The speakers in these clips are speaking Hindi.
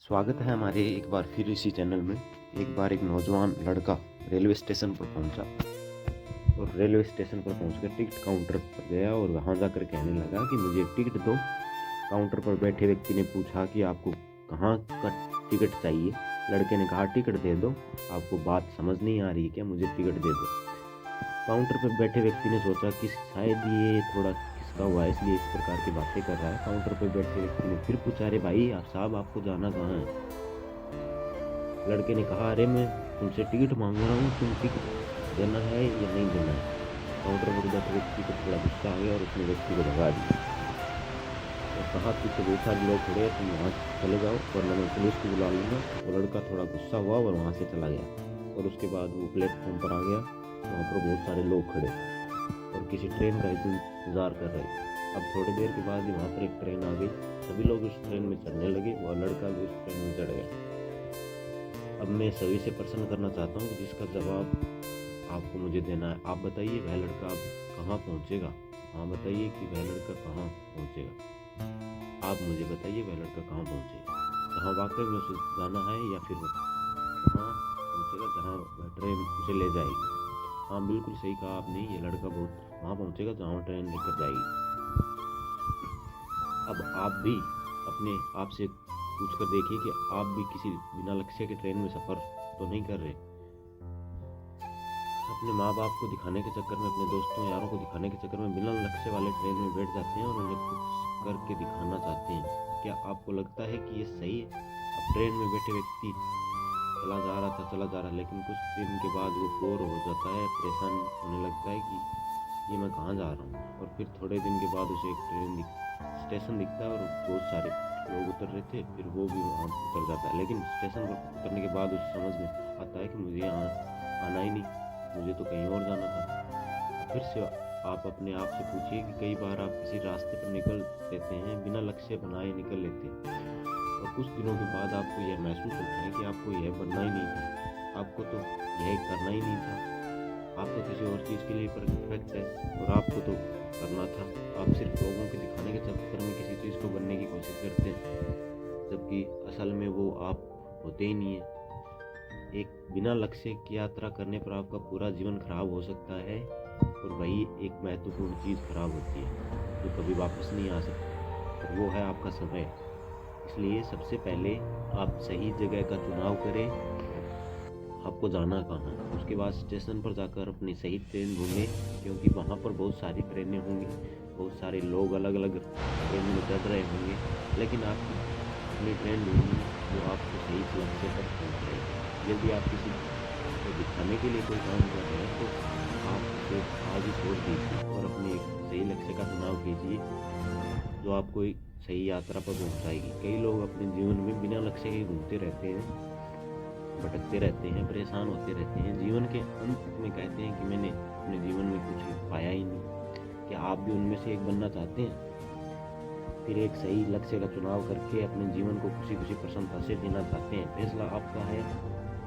स्वागत है हमारे एक बार फिर इसी चैनल में। एक बार एक नौजवान लड़का रेलवे स्टेशन पर पहुंचा और रेलवे स्टेशन पर पहुंचकर टिकट काउंटर पर गया और वहां जाकर कहने लगा कि मुझे टिकट दो। काउंटर पर बैठे व्यक्ति ने पूछा कि आपको कहाँ का टिकट चाहिए। लड़के ने कहा टिकट दे दो। आपको बात समझ नहीं आ रही क्या, मुझे टिकट दे दो। काउंटर पर बैठे व्यक्ति ने सोचा कि शायद ये थोड़ा किसका हुआ है, इसलिए इस प्रकार की बातें कर रहा है। काउंटर पर बैठे व्यक्ति ने फिर पूछा, अरे भाई आप साहब, आपको जाना कहाँ है। लड़के ने कहा, अरे मैं तुमसे टिकट मांग रहा हूँ, तुम टिकट देना है या नहीं देना है। काउंटर पर बैठे व्यक्ति को थोड़ा गुस्सा आ गया और उसने व्यक्ति को भगा दिया और कहा, पीछे बहुत सारे लोग खड़े हैं, तुम वहाँ चले जाओ वरना मैं पुलिस को बुला लूँगा। और लड़का थोड़ा गुस्सा हुआ और वहाँ से चला गया और उसके बाद वो प्लेटफॉर्म पर आ गया। वहाँ पर बहुत सारे लोग खड़े और किसी ट्रेन का इंतजार कर रहे। अब थोड़ी देर के बाद ही वहाँ पर एक ट्रेन आ गई। सभी लोग उस ट्रेन में चढ़ने लगे और लड़का भी उस ट्रेन में चढ़ गया। अब मैं सभी से प्रश्न करना चाहता हूँ जिसका जवाब आपको मुझे देना है। आप बताइए वह लड़का अब कहाँ पहुँचेगा। हाँ बताइए कि वह लड़का कहाँ पहुँचेगा। आप मुझे बताइए वह लड़का कहाँ पहुँचेगा, जहाँ वाकई में उसे जाना है या फिर वहाँ पहुँचेगा जहाँ वह ट्रेन उसे ले जाएगी। हाँ बिल्कुल सही कहा आपने, ये लड़का बहुत वहाँ पहुँचेगा जहाँ ट्रेन लेकर जाएगी। अब आप भी अपने आप से पूछ कर देखिए कि आप भी किसी बिना लक्ष्य के ट्रेन में सफ़र तो नहीं कर रहे। अपने माँ बाप को दिखाने के चक्कर में, अपने दोस्तों यारों को दिखाने के चक्कर में बिना लक्ष्य वाले ट्रेन में बैठ जाते हैं और उन्हें कुछ करके दिखाना चाहते हैं। क्या आपको लगता है कि ये सही है? अब ट्रेन में बैठे व्यक्ति चला जा रहा, लेकिन कुछ दिन के बाद वो बोर हो जाता है, परेशान होने लगता है कि ये मैं कहाँ जा रहा हूँ। और फिर थोड़े दिन के बाद उसे एक स्टेशन दिखता है और बहुत सारे लोग उतर रहे थे, फिर वो भी वहाँ उतर जाता है। लेकिन स्टेशन पर उतरने के बाद उसे समझ में आता है कि मुझे यहाँ आना ही नहीं, मुझे तो कहीं और जाना था। फिर से आप अपने आप से पूछिए कि कई बार आप किसी रास्ते पर निकल लेते हैं, बिना लक्ष्य बनाए निकल लेते हैं और कुछ दिनों के बाद आपको यह महसूस होता है कि आपको यह बनना ही नहीं था, आपको तो यह करना ही नहीं था। आप तो किसी और चीज़ के लिए परफेक्ट है और आपको तो करना था। आप सिर्फ लोगों के दिखाने के चक्कर में किसी चीज़ को बनने की कोशिश करते हैं, जबकि असल में वो आप होते ही नहीं है। एक बिना लक्ष्य की यात्रा करने पर आपका पूरा जीवन खराब हो सकता है और वही एक महत्वपूर्ण चीज़ खराब होती है जो कभी वापस नहीं आ सकती, और वो है आपका समय। इसलिए सबसे पहले आप सही जगह का चुनाव करें, आपको जाना कहाँ है। उसके बाद स्टेशन पर जाकर अपनी सही ट्रेन ढूंढें, क्योंकि वहाँ पर बहुत सारी ट्रेनें होंगी, बहुत सारे लोग अलग अलग ट्रेन में चढ़ रहे होंगे, लेकिन आप अपनी ट्रेन ढूंढिए जो आपको सही लक्ष्य पर पहुँच जाएगी। यदि आप किसी को दिखाने के लिए कोई काम कर रहे हैं तो आप उसे आज ही छोड़ दीजिए और अपने एक सही लक्ष्य का चुनाव कीजिए जो आपको एक सही यात्रा पर पहुँचाएगी। कई लोग अपने जीवन में बिना लक्ष्य के घूमते रहते हैं, भटकते रहते हैं, परेशान होते रहते हैं। जीवन के अंत में कहते हैं कि मैंने अपने जीवन में कुछ पाया ही नहीं। क्या आप भी उनमें से एक बनना चाहते हैं? फिर एक सही लक्ष्य का चुनाव करके अपने जीवन को खुशी खुशी प्रसन्नता से जीना चाहते हैं? फैसला आपका है।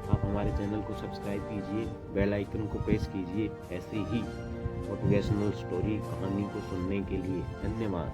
आप हमारे चैनल को सब्सक्राइब कीजिए, बेल आइकन को प्रेस कीजिए ऐसे ही मोटिवेशनल स्टोरी कहानी को सुनने के लिए। धन्यवाद।